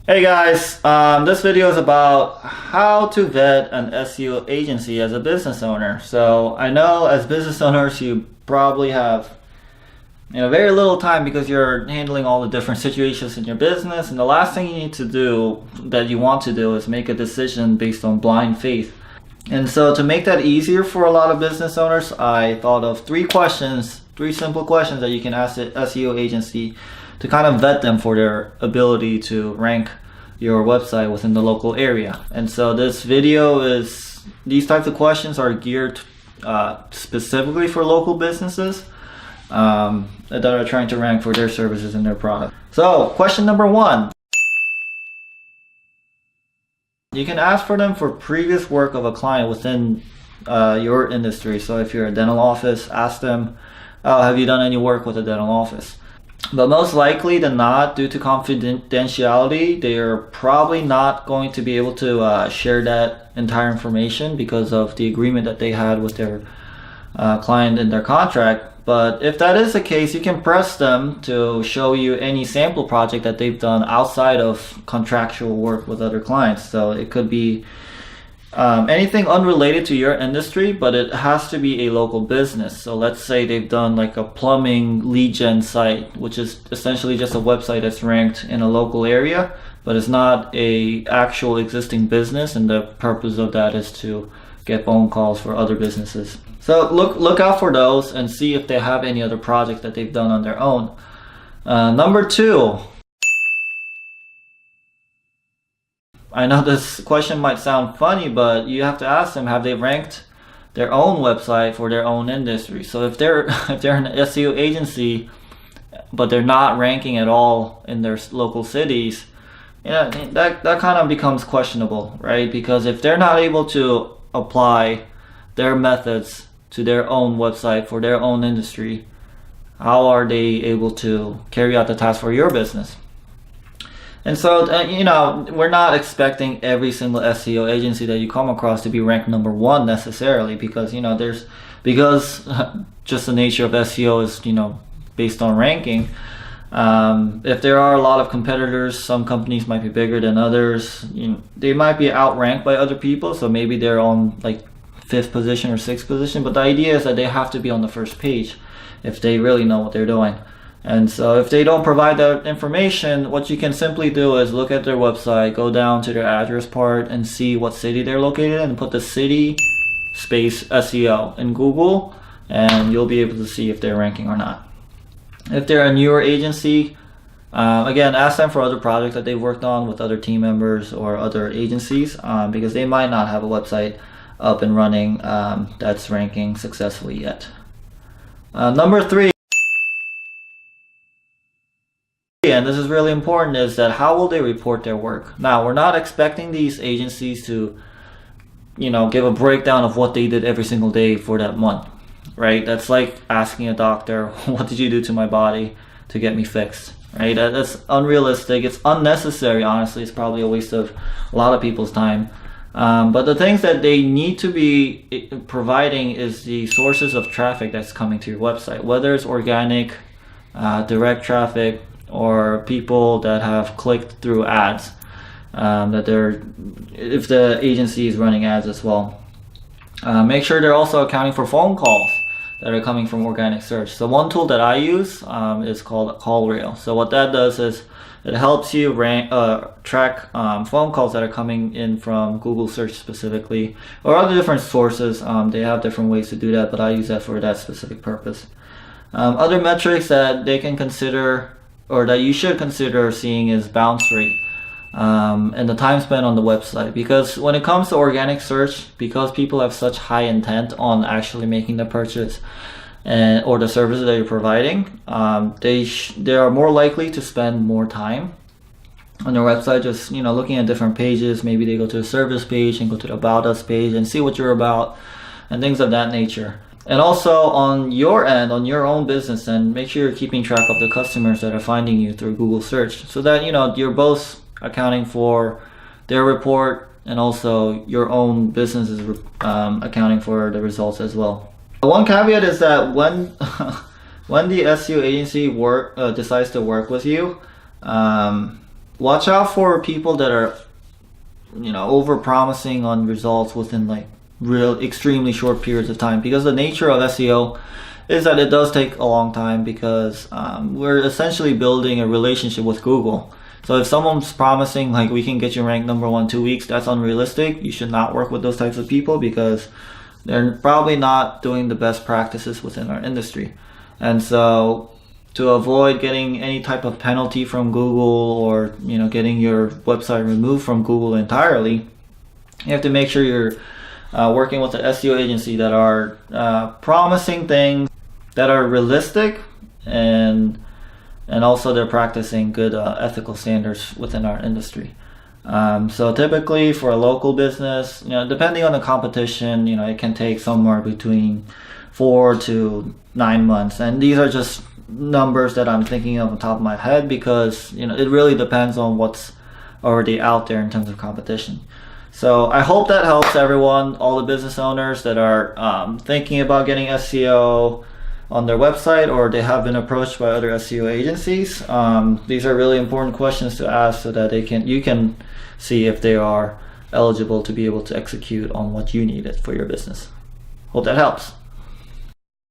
Hey guys, this video is about how to vet an SEO agency as a business owner. So I know as business owners you probably have very little time because you're handling all the different situations in your business, and the last thing you need to do that you want to do is make a decision based on blind faith. And so to make that easier for a lot of business owners, I thought of three simple questions that you can ask the SEO agency to kind of vet them for their ability to rank your website within the local area. And so these types of questions are geared specifically for local businesses that are trying to rank for their services and their product. So question number one, you can ask for them for previous work of a client within your industry. So if you're a dental office, ask them, have you done any work with a dental office? But most likely than not, due to confidentiality, they're probably not going to be able to share that entire information because of the agreement that they had with their client in their contract. But if that is the case, you can press them to show you any sample project that they've done outside of contractual work with other clients. So it could be anything unrelated to your industry, but it has to be a local business. So let's say they've done like a plumbing lead gen site, which is essentially just a website that's ranked in a local area, but it's not a actual existing business, and the purpose of that is to get phone calls for other businesses. So look out for those and see if they have any other projects that they've done on their own. Number two, I know this question might sound funny, but you have to ask them, have they ranked their own website for their own industry? So if they're an SEO agency, but they're not ranking at all in their local cities, that kind of becomes questionable, right? Because if they're not able to apply their methods to their own website for their own industry, how are they able to carry out the task for your business? And so, we're not expecting every single SEO agency that you come across to be ranked number one necessarily, because just the nature of SEO is, based on ranking. If there are a lot of competitors, some companies might be bigger than others. They might be outranked by other people, so maybe they're on like 5th position or 6th position. But the idea is that they have to be on the first page if they really know what they're doing. And so if they don't provide that information, what you can simply do is look at their website, go down to their address part and see what city they're located in, and put the city space SEO in Google, and you'll be able to see if they're ranking or not. If they're a newer agency, again, ask them for other projects that they've worked on with other team members or other agencies, because they might not have a website up and running that's ranking successfully yet. Number three, and this is really important, is that how will they report their work? Now, we're not expecting these agencies to, give a breakdown of what they did every single day for that month, right? That's like asking a doctor, what did you do to my body to get me fixed, right? That's unrealistic. It's unnecessary, honestly. It's probably a waste of a lot of people's time. But the things that they need to be providing is the sources of traffic that's coming to your website, whether it's organic, direct traffic, or people that have clicked through ads, if the agency is running ads as well. Make sure they're also accounting for phone calls that are coming from organic search. So one tool that I use is called CallRail. So what that does is it helps you track phone calls that are coming in from Google search specifically, or other different sources. They have different ways to do that, but I use that for that specific purpose. Other metrics that they can consider, or that you should consider seeing, is bounce rate and the time spent on the website. Because when it comes to organic search, because people have such high intent on actually making the purchase or the services that you're providing, they are more likely to spend more time on your website just looking at different pages. Maybe they go to a service page and go to the About Us page and see what you're about and things of that nature. And also on your end, on your own business end, make sure you're keeping track of the customers that are finding you through Google search, so that you're both accounting for their report and also your own business is accounting for the results as well. One caveat is that when the SEO agency decides to work with you, watch out for people that are, over promising on results within like real extremely short periods of time, because the nature of SEO is that it does take a long time, because we're essentially building a relationship with Google. So if someone's promising like we can get you ranked number 1 2 weeks, that's unrealistic. You should not work with those types of people, because they're probably not doing the best practices within our industry. And so to avoid getting any type of penalty from Google, or getting your website removed from Google entirely, you have to make sure you're working with an SEO agency that are promising things that are realistic, and also they're practicing good ethical standards within our industry. So typically for a local business, depending on the competition, it can take somewhere between 4 to 9 months, and these are just numbers that I'm thinking of on top of my head, because it really depends on what's already out there in terms of competition. So I hope that helps everyone, all the business owners that are thinking about getting SEO on their website, or they have been approached by other SEO agencies. These are really important questions to ask, so that you can see if they are eligible to be able to execute on what you needed for your business. Hope that helps.